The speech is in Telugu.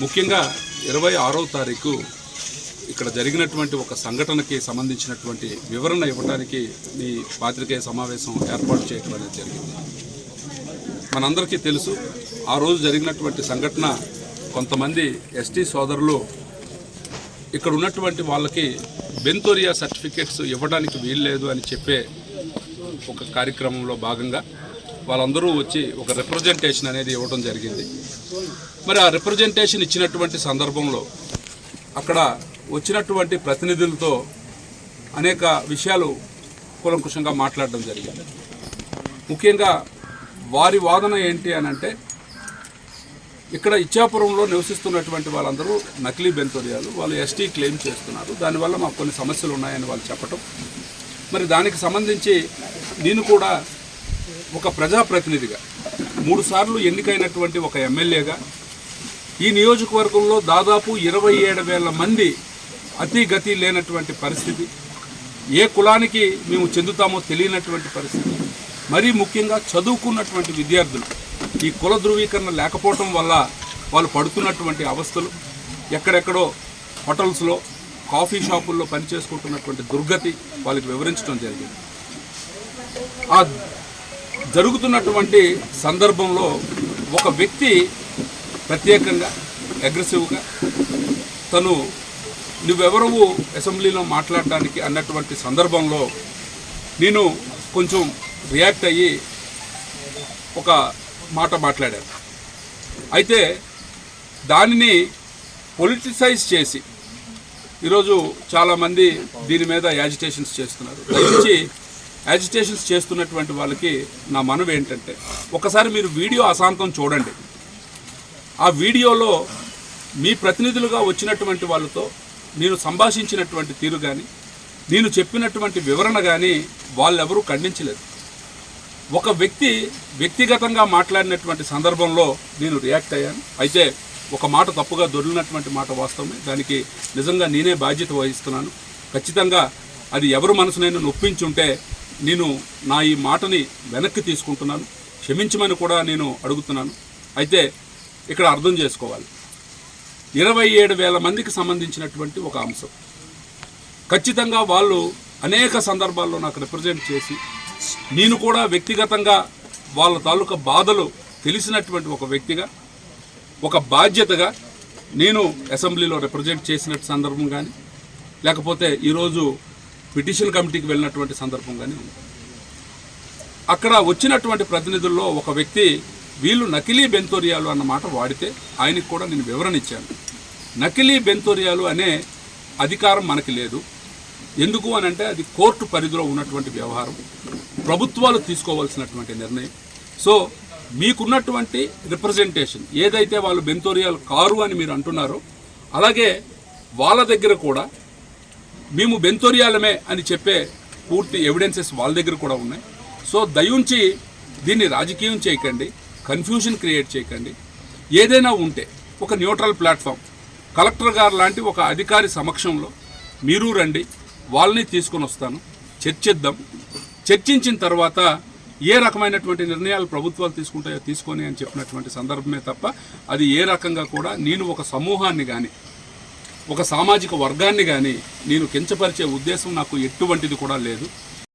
ముఖ్యంగా 26వ తారీఖు ఇక్కడ జరిగినటువంటి ఒక సంఘటనకి సంబంధించినటువంటి వివరణ ఇవ్వడానికి ఈ పాత్రికేయ సమావేశం ఏర్పాటు చేయడం అనేది జరిగింది. మనందరికీ తెలుసు, ఆ రోజు జరిగినటువంటి సంఘటన కొంతమంది ఎస్టీ సోదరులు ఇక్కడ ఉన్నటువంటి వాళ్ళకి బెంతోరియా సర్టిఫికేట్స్ ఇవ్వడానికి వీల్లేదు అని చెప్పే ఒక కార్యక్రమంలో భాగంగా వాళ్ళందరూ వచ్చి ఒక రిప్రజెంటేషన్ అనేది ఇవ్వడం జరిగింది. మరి ఆ రిప్రజెంటేషన్ ఇచ్చినటువంటి సందర్భంలో అక్కడ వచ్చినటువంటి ప్రతినిధులతో అనేక విషయాలు కూలంకుషంగా మాట్లాడడం జరిగింది. ముఖ్యంగా వారి వాదన ఏంటి అని అంటే, ఇక్కడ ఇచ్చాపురంలో నివసిస్తున్నటువంటి వాళ్ళందరూ నకిలీ బెంతోరియాలు, వాళ్ళు ఎస్టీ క్లెయిమ్ చేస్తున్నారు, దానివల్ల మాకు కొన్ని సమస్యలు ఉన్నాయని వాళ్ళు చెప్పటం. మరి దానికి సంబంధించి నేను కూడా ఒక ప్రజాప్రతినిధిగా 3 సార్లు ఎన్నికైనటువంటి ఒక ఎమ్మెల్యేగా ఈ నియోజకవర్గంలో దాదాపు 27,000 మంది అతిగతి లేనటువంటి పరిస్థితి, ఏ కులానికి మేము చెందుతామో తెలియనటువంటి పరిస్థితి, మరీ ముఖ్యంగా చదువుకున్నటువంటి విద్యార్థులు ఈ కుల ధృవీకరణ లేకపోవటం వల్ల వాళ్ళు పడుతున్నటువంటి అవస్థలు, ఎక్కడెక్కడో హోటల్స్లో కాఫీ షాపుల్లో పనిచేసుకుంటున్నటువంటి దుర్గతి వాళ్ళకి వివరించడం జరిగింది. ఆ జరుగుతున్నటువంటి సందర్భంలో ఒక వ్యక్తి ప్రత్యేకంగా అగ్రెసివ్గా తను నువ్వెవరవు అసెంబ్లీలో మాట్లాడడానికి అన్నటువంటి సందర్భంలో నేను కొంచెం రియాక్ట్ అయ్యి ఒక మాట మాట్లాడాను. అయితే దానిని పొలిటిసైజ్ చేసి ఈరోజు చాలామంది దీని మీద యాజిటేషన్స్ చేస్తున్నారు. దయచేసి యాజిటేషన్స్ చేస్తున్నటువంటి వాళ్ళకి నా మనవి ఏంటంటే, ఒకసారి మీరు వీడియో అశాంతం చూడండి. ఆ వీడియోలో మీ ప్రతినిధులుగా వచ్చినటువంటి వాళ్ళతో నేను సంభాషించినటువంటి తీరు కానీ, నేను చెప్పినటువంటి వివరణ కానీ వాళ్ళెవరూ ఖండించలేదు. ఒక వ్యక్తి వ్యక్తిగతంగా మాట్లాడినటువంటి సందర్భంలో నేను రియాక్ట్ అయ్యాను. అయితే ఒక మాట తప్పుగా దొరికినటువంటి మాట వాస్తవమే, దానికి నిజంగా నేనే బాధ్యత వహిస్తున్నాను. ఖచ్చితంగా అది ఎవరు మనసునైనా నొప్పించుంటే నేను నా ఈ మాటని వెనక్కి తీసుకుంటున్నాను, క్షమించమని కూడా నేను అడుగుతున్నాను. అయితే ఇక్కడ అర్థం చేసుకోవాలి, 27,000 మందికి సంబంధించినటువంటి ఒక అంశం. ఖచ్చితంగా వాళ్ళు అనేక సందర్భాల్లో నాకు రిప్రజెంట్ చేసి, నేను కూడా వ్యక్తిగతంగా వాళ్ళ తాలూకా బాధలు తెలిసినటువంటి ఒక వ్యక్తిగా, ఒక బాధ్యతగా నేను అసెంబ్లీలో రిప్రజెంట్ చేసినట్టు సందర్భం కానీ, లేకపోతే ఈరోజు పిటిషన్ కమిటీకి వెళ్ళినటువంటి సందర్భం కానీ ఉంది. అక్కడ వచ్చినటువంటి ప్రతినిధుల్లో ఒక వ్యక్తి వీళ్ళు నకిలీ బెంతోరియాలు అన్న మాట వాడితే ఆయనకు కూడా నేను వివరణ ఇచ్చాను. నకిలీ బెంతోరియాలు అనే అధికారం మనకి లేదు. ఎందుకు అని అంటే అది కోర్టు పరిధిలో ఉన్నటువంటి వ్యవహారం, ప్రభుత్వాలు తీసుకోవాల్సినటువంటి నిర్ణయం. సో మీకున్నటువంటి రిప్రజెంటేషన్ ఏదైతే వాళ్ళు బెంతోరియాలు కారు అని మీరు అంటున్నారో, అలాగే వాళ్ళ దగ్గర కూడా మేము బెంతోరియాలమే అని చెప్పే పూర్తి ఎవిడెన్సెస్ వాళ్ళ దగ్గర కూడా ఉన్నాయి. సో దయుంచి దీన్ని రాజకీయం చేయకండి, కన్ఫ్యూజన్ క్రియేట్ చేయకండి. ఏదైనా ఉంటే ఒక న్యూట్రల్ ప్లాట్ఫామ్, కలెక్టర్ గారు లాంటి ఒక అధికారి సమక్షంలో మీరు రండి, వాళ్ళని తీసుకొని వస్తాను, చర్చిద్దాం. చర్చించిన తర్వాత ఏ రకమైనటువంటి నిర్ణయాలు ప్రభుత్వాలు తీసుకుంటాయో తీసుకొని అని చెప్పినటువంటి సందర్భమే తప్ప అది ఏ రకంగా కూడా నేను ఒక సమూహాన్ని కానీ ఒక సామాజిక వర్గాన్ని కానీ నేను కించపరిచే ఉద్దేశం నాకు ఎటువంటిది కూడా లేదు.